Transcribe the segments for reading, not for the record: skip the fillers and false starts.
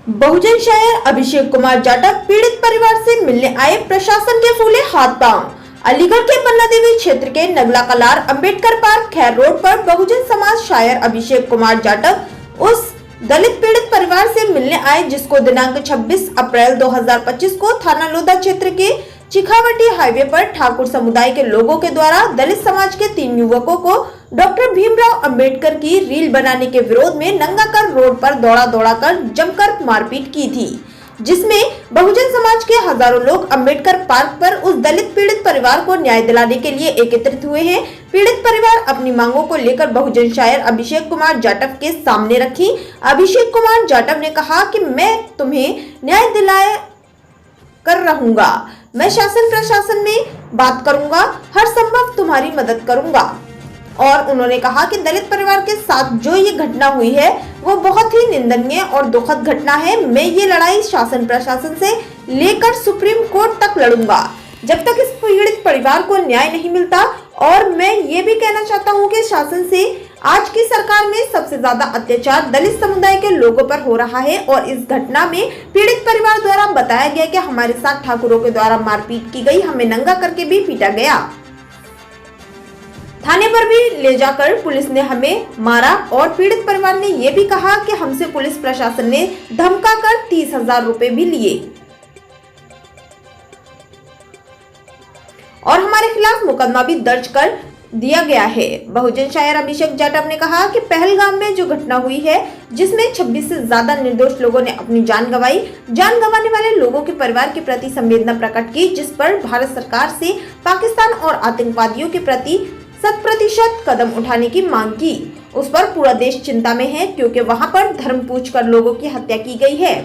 बहुजन शायर अभिषेक कुमार जाटव पीड़ित परिवार से मिलने आए, प्रशासन के फूले हाथ पांव। अलीगढ़ के पन्ना देवी क्षेत्र के नगला कलार अंबेडकर पार्क खैर रोड पर बहुजन समाज शायर अभिषेक कुमार जाटव उस दलित पीड़ित परिवार से मिलने आए जिसको दिनांक 26 अप्रैल 2025 को थाना लोधा क्षेत्र के चिखावटी हाईवे पर ठाकुर समुदाय के लोगों के द्वारा दलित समाज के 3 युवकों को डॉक्टर भीमराव अंबेडकर की रील बनाने के विरोध में नंगा कर रोड पर दौड़ा कर जमकर मारपीट की थी, जिसमें बहुजन समाज के हजारों लोग अंबेडकर पार्क पर उस दलित पीड़ित परिवार को न्याय दिलाने के लिए एकत्रित हुए हैं। पीड़ित परिवार अपनी मांगों को लेकर बहुजन शायर अभिषेक कुमार जाटव के सामने रखी। अभिषेक कुमार जाटव ने कहा कि मैं तुम्हें न्याय दिलाए कर रहूंगा, मैं शासन प्रशासन में बात करूंगा, हर संभव तुम्हारी मदद करूंगा। और उन्होंने कहा कि दलित परिवार के साथ जो ये घटना हुई है वो बहुत ही निंदनीय और दुखद घटना है। मैं ये लड़ाई शासन प्रशासन से लेकर सुप्रीम कोर्ट तक लड़ूंगा जब तक इस पीड़ित परिवार को न्याय नहीं मिलता। और मैं ये भी कहना चाहता हूँ कि शासन से आज की सरकार में सबसे ज्यादा अत्याचार दलित समुदाय के लोगों पर हो रहा है और इस घटना में पीड़ित परिवार द्वारा बताया गया कि हमारे साथ ठाकुरों के द्वारा मारपीट की गई, हमें नंगा करके भी पीटा गया, थाने पर भी ले जाकर पुलिस ने हमें मारा। और पीड़ित परिवार ने यह भी कहा कि हमसे पुलिस प्रशासन ने धमकाकर 30,000 रुपए भी लिए और हमारे खिलाफ मुकदमा भी दर्ज कर दिया गया है। बहुजन शायर अभिषेक जाटव ने कहा कि पहलगाम में जो घटना हुई है जिसमें 26 से ज्यादा निर्दोष लोगों ने अपनी जान गंवाई, जान गंवाने वाले लोगों के परिवार के प्रति संवेदना प्रकट की, जिस पर भारत सरकार से पाकिस्तान और आतंकवादियों के प्रति 100% कदम उठाने की मांग की। उस पर पूरा देश चिंता में है क्योंकि वहां पर धर्म पूछकर लोगों की हत्या की गई है,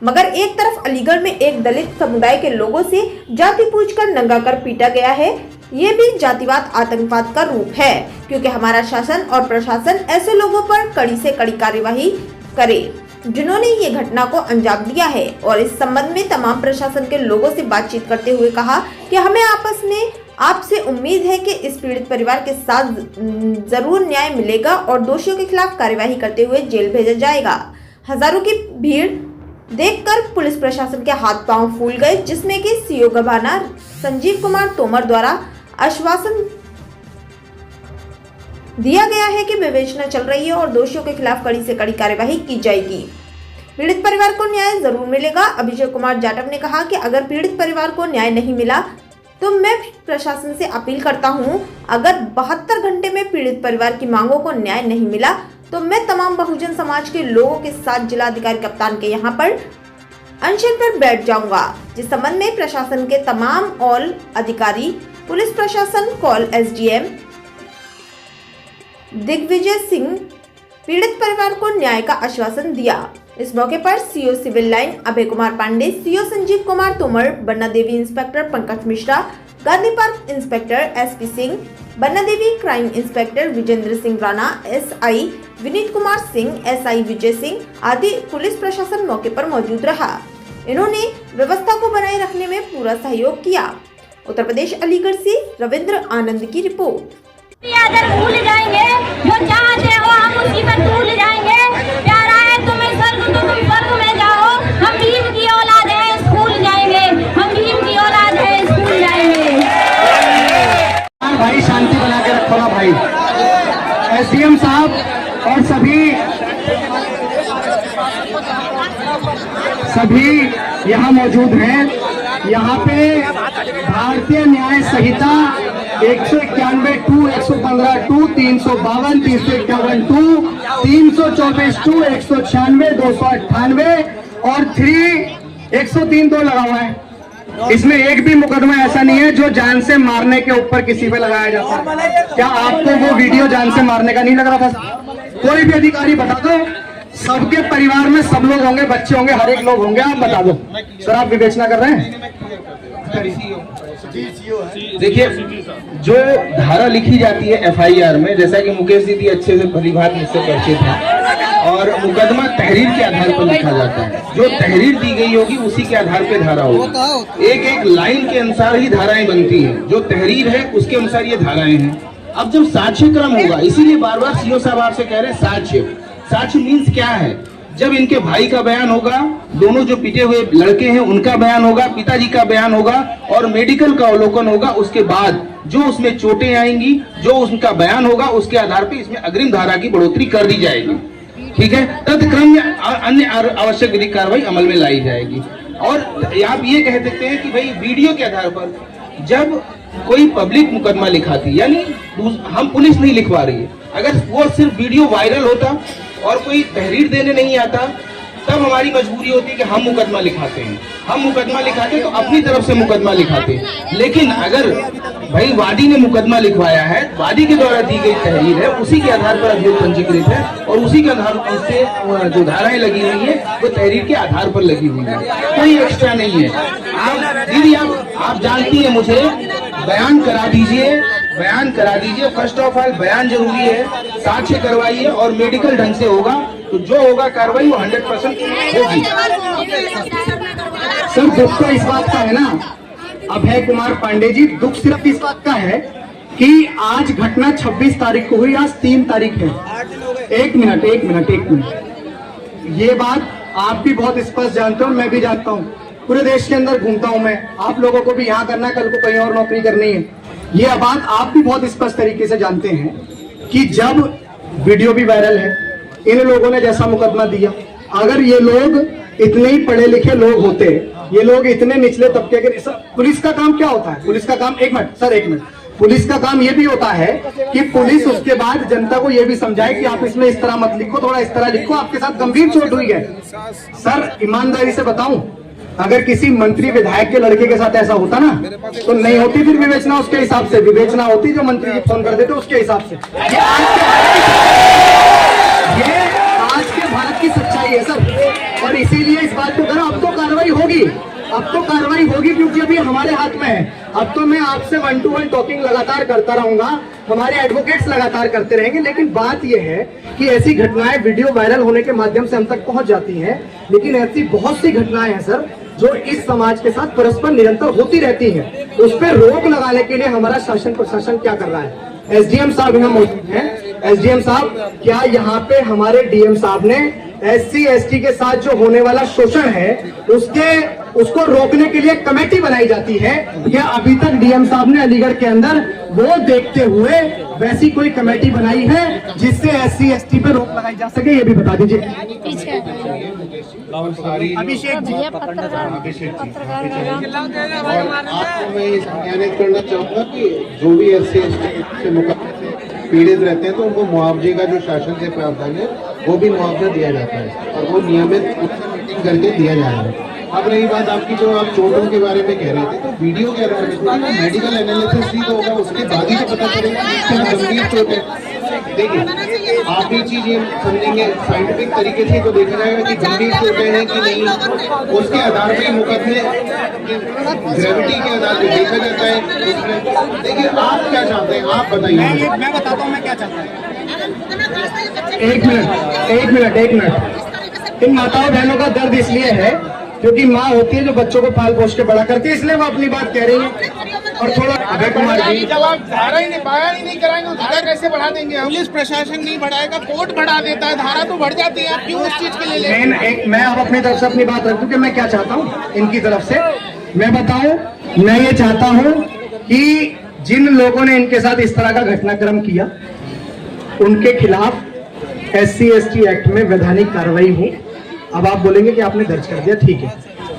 मगर एक तरफ अलीगढ़ में एक दलित समुदाय के लोगों से जाति पूछकर नंगा कर पीटा गया है। ये भी जातिवाद आतंकवाद का रूप है क्योंकि हमारा शासन और प्रशासन ऐसे लोगों पर कड़ी से कड़ी कार्यवाही करे जिन्होंने ये घटना को अंजाम दिया है। और इस संबंध में तमाम प्रशासन के लोगों से बातचीत करते हुए कहा कि हमें आपस में आपसे उम्मीद है कि इस पीड़ित परिवार के साथ जरूर न्याय मिलेगा और दोषियों के खिलाफ कार्यवाही करते हुए जेल भेजा जाएगा। हजारों की भीड़ देखकर पुलिस प्रशासन के हाथ पांव फूल गए, जिसमें कि सीओ गभाना संजीव कुमार तोमर द्वारा आश्वासन दिया गया है कि विवेचना चल रही है और दोषियों के खिलाफ कड़ी से कड़ी कार्यवाही की जाएगी। पीड़ित परिवार को न्याय जरूर मिलेगा। अभिषेक कुमार जाटव ने कहा कि अगर पीड़ित परिवार को न्याय नहीं मिला तो मैं प्रशासन से अपील करता हूं, अगर 72 घंटे में पीड़ित परिवार की मांगों को न्याय नहीं मिला तो मैं तमाम बहुजन समाज के लोगों के साथ जिलाधिकारी कप्तान के यहां पर अनशन पर बैठ जाऊंगा। जिस संबंध में प्रशासन के तमाम ऑल अधिकारी, पुलिस प्रशासन, कॉल एसडीएम दिग्विजय सिंह पीड़ित परिवार को न्याय का आश्वासन दिया। इस मौके पर CO civil line Abhay Kumar Pande, CO Sanjeev Kumar Tomar, Banna Devi inspector Pankaj Mishra, Gandhi park inspector SP Singh, Banna Devi crime inspector Vijendra Singh Rana, SI Vineet Kumar Singh, SI Vijay Singh आदि पुलिस प्रशासन मौके पर मौजूद रहा। इन्होंने व्यवस्था को बनाए रखने में पूरा सहयोग किया। उत्तर प्रदेश अलीगढ़ से रविंद्र आनंद की रिपोर्ट। अगर भूल जाएंगे जो चाहते हो हम उसी पर भूल जाएंगे। प्यारा है तुम्हें स्वर्ग तो तुम स्वर्ग में जाओ। हम भीम की औलाद है स्कूल जाएंगे, हम भीम की औलाद है स्कूल जाएंगे। भाई शांति बना के रखो ना भाई। एसडीएम साहब और सभी यहाँ मौजूद हैं। यहाँ पे भारतीय न्याय संहिता 191(2), 115(2), 352, 351(2), 324(2), 196, 298 और 103(2) लगा हुआ है। इसमें एक भी मुकदमा ऐसा नहीं है जो जान से मारने के ऊपर किसी पे लगाया जाता है। क्या आपको वो वीडियो जान से मारने का नहीं लग रहा था? कोई भी अधिकारी बता दो, सबके परिवार में सब लोग होंगे, बच्चे होंगे, हर एक लोग होंगे, आप बता दो। सर आप विवेचना कर रहे हैं? देखिए, जो धारा लिखी जाती है एफआईआर में, जैसा कि मुकेश दीदी अच्छे से भलीभांत मुझसे परिचित है, और मुकदमा तहरीर के आधार पर लिखा जाता है। जो तहरीर दी गई होगी उसी के आधार पे धारा होगी। एक एक लाइन के अनुसार ही धाराएं बनती हैं। जो तहरीर है उसके अनुसार ये धाराएं हैं। अब जब साक्ष्य क्रम होगा, इसीलिए बार बार सीओ साहब आपसे कह रहे हैं साक्ष्य मीन्स क्या है। जब इनके भाई का बयान होगा, दोनों जो पिटे हुए लड़के हैं उनका बयान होगा, पिताजी का बयान होगा और मेडिकल का अवलोकन होगा, उसके बाद जो उसमें चोटें आएंगी, जो उनका बयान होगा, उसके आधार पर इसमें अग्रिम धारा की बढ़ोतरी कर दी जाएगी। ठीक है, तत्क्रम में अन्य आवश्यक विधिक कार्रवाई अमल में लाई जाएगी। और आप ये कह सकते हैं कि भाई वीडियो के आधार पर जब कोई पब्लिक मुकदमा लिखाती, यानी हम पुलिस नहीं लिखवा रही है, अगर वो सिर्फ वीडियो वायरल होता और कोई तहरीर देने नहीं आता, तब हमारी मजबूरी होती है कि हम मुकदमा लिखाते हैं। हम मुकदमा लिखाते तो अपनी तरफ से मुकदमा लिखाते, लेकिन अगर भाई वादी ने मुकदमा लिखवाया है, वादी के द्वारा दी गई तहरीर है, उसी के आधार पर अभियोग पंजीकृत है और उसी के आधार पर उससे जो धाराएं लगी हुई है वो तहरीर के आधार पर लगी हुई है, कोई एक्स्ट्रा नहीं है। आप दीदी आप जानती है, मुझे बयान करा दीजिए, बयान करा दीजिए। फर्स्ट ऑफ ऑल बयान जरूरी है, साक्ष्य करवाइए और मेडिकल ढंग से होगा तो जो होगा कार्रवाई वो 100% होगी। सर दुख तो इस बात का है ना अभय कुमार पांडे जी, दुख सिर्फ इस बात का है कि आज घटना 26 तारीख को हुई, आज 3 तारीख है। एक मिनट, ये बात आप भी बहुत स्पष्ट जानते हो, मैं भी जानता हूँ, पूरे देश के अंदर घूमता हूँ मैं, आप लोगों को भी यहाँ करना, कल को कहीं और नौकरी करनी है। ये बात आप भी बहुत स्पष्ट तरीके से जानते हैं कि जब वीडियो भी वायरल है, इन लोगों ने जैसा मुकदमा दिया, अगर ये लोग इतने ही पढ़े लिखे लोग होते, ये लोग इतने निचले तबके के, पुलिस का काम क्या होता है? पुलिस का काम, एक मिनट, पुलिस का काम ये भी होता है कि पुलिस उसके बाद जनता को ये भी समझाए कि आप इसमें इस तरह मत लिखो, थोड़ा इस तरह लिखो, आपके साथ गंभीर चोट हुई है। सर ईमानदारी से बताऊं, अगर किसी मंत्री विधायक के लड़के के साथ ऐसा होता ना तो नहीं होती फिर विवेचना, उसके हिसाब से विवेचना होती, जो मंत्री जी फोन कर देते उसके हिसाब से। ये आज के भारत की सच्चाई है सर, और इसीलिए इस बात को करो, अब तो कार्रवाई होगी, क्योंकि अभी हमारे हाथ में है। अब तो मैं आपसे 1-to-1 टॉकिंग लगातार करता रहूंगा, हमारे एडवोकेट्स लगातार करते रहेंगे, लेकिन बात यह है कि ऐसी घटनाएं वीडियो वायरल होने के माध्यम से हम तक पहुंच जाती हैं, लेकिन ऐसी बहुत सी घटनाएं हैं सर जो इस समाज के साथ परस्पर निरंतर होती रहती हैं। उस पर रोक लगाने के लिए हमारा शासन प्रशासन क्या कर रहा है? एसडीएम साहब यहाँ मौजूद हैं। एसडीएम साहब, क्या यहाँ पे हमारे डीएम साहब ने SC/ST के साथ जो होने वाला शोषण है उसको रोकने के लिए कमेटी बनाई जाती है? क्या अभी तक डीएम साहब ने अलीगढ़ के अंदर वो देखते हुए वैसी कोई कमेटी बनाई है जिससे SC/ST पे रोक लगाई जा सके? ये भी बता दीजिए। अभिषेक जी, आपको मैं सम्मानित करना चाहूंगा कि जो भी SC/ST से मुकदमे से पीड़ित रहते हैं तो उनको मुआवजे का जो शासन से प्रावधान है वो भी मुआवजा दिया जाता है और वो नियमित मीटिंग करके दिया जाएगा। अब रही बात आपकी, जो आप चोटों के बारे में कह रहे थे, तो वीडियो के आधार पर मेडिकल एनालिसिस भी तो होगा, उसके बाद ही तो पता चलेगा कि गंभीर चोट है। देखिए आप ये चीज ये समझेंगे, साइंटिफिक तरीके से तो देखा जाएगा कि गंभीर चोटें हैं कि नहीं, उसके आधार पर मुकदमे ग्रेविटी के आधार पर देखा जाता है। देखिए आप क्या चाहते हैं, आप बताइए। मैं बताता हूँ मैं क्या चाहता हूँ। एक मिनट। इन माताओं बहनों का दर्द इसलिए है क्योंकि माँ होती है जो बच्चों को पाल पोष के बड़ा करती है, इसलिए वो अपनी बात कह रही है। और थोड़ा अभय कुमार जी, जब आप धारा ही नहीं बयान ही नहीं कराएंगे, धारा कैसे बढ़ा देंगे? पुलिस प्रशासन नहीं बढ़ाएगा, कोर्ट बढ़ा देता है, धारा तो बढ़ जाती है, आप क्यों उस चीज के लिए मैं अब अपनी तरफ से अपनी बात रखूं कि मैं क्या चाहता हूँ इनकी तरफ से मैं बताऊं। मैं ये चाहता हूँ कि जिन लोगों ने इनके साथ इस तरह का घटनाक्रम किया उनके खिलाफ SC/ST एक्ट में वैधानिक कार्रवाई हो। अब आप बोलेंगे कि आपने दर्ज कर दिया, ठीक है।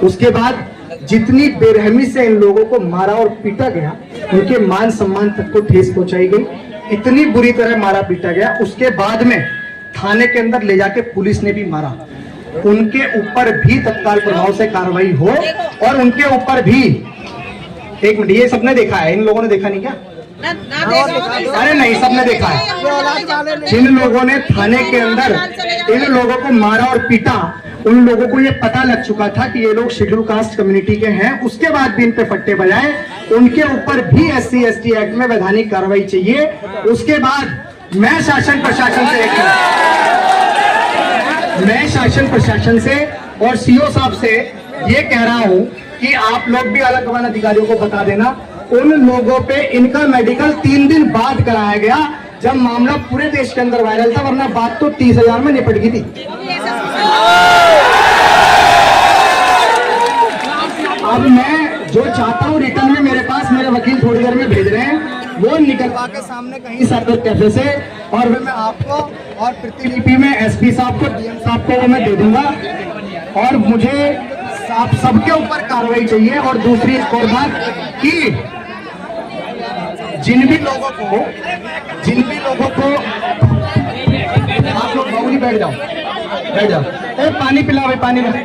उसके बाद जितनी बेरहमी से इन लोगों को मारा और पीटा गया, उनके मान सम्मान तक को ठेस पहुंचाई गई, इतनी बुरी तरह मारा पीटा गया। उसके बाद में थाने के अंदर ले जाके पुलिस ने भी मारा, उनके ऊपर भी तत्काल प्रभाव से कार्रवाई हो। और उनके ऊपर भी, एक मिनट, ये सबने देखा है, इन लोगों ने देखा नहीं क्या? अरे नहीं, सबने देखा है। जिन लोगों ने थाने के अंदर इन लोगों को मारा और पीटा, उन लोगों को ये पता लग चुका था कि ये लोग शेड्यूल कास्ट कम्युनिटी के हैं, उसके बाद भी इन पे फट्टे बजाए। उनके ऊपर भी SC/ST एक्ट में वैधानिक कार्रवाई चाहिए। उसके बाद मैं शासन प्रशासन से और CO साहब से ये कह रहा हूं कि आप लोग भी अलग वन अधिकारियों को बता देना, उन लोगों पे इनका मेडिकल 3 दिन बाद कराया गया जब मामला पूरे देश के अंदर वायरल था, वरना बात तो 30,000 में निपट गई थी। अब मैं जो चाहता हूँ रिटर्न में मेरे पास मेरे वकील थोड़ी देर में भेज रहे हैं, वो निकलवा के सामने कहीं साइबर कैफे से, और मैं आपको और प्रतिलिपि में एसपी साहब को, डीएम साहब को वो मैं दे दूंगा। और मुझे आप सबके ऊपर कार्रवाई चाहिए। और दूसरी एक और बात कि जिन भी लोगों को आप लोग बाबूजी बैठ जाओ, पानी पिला भाई, पानी पिला।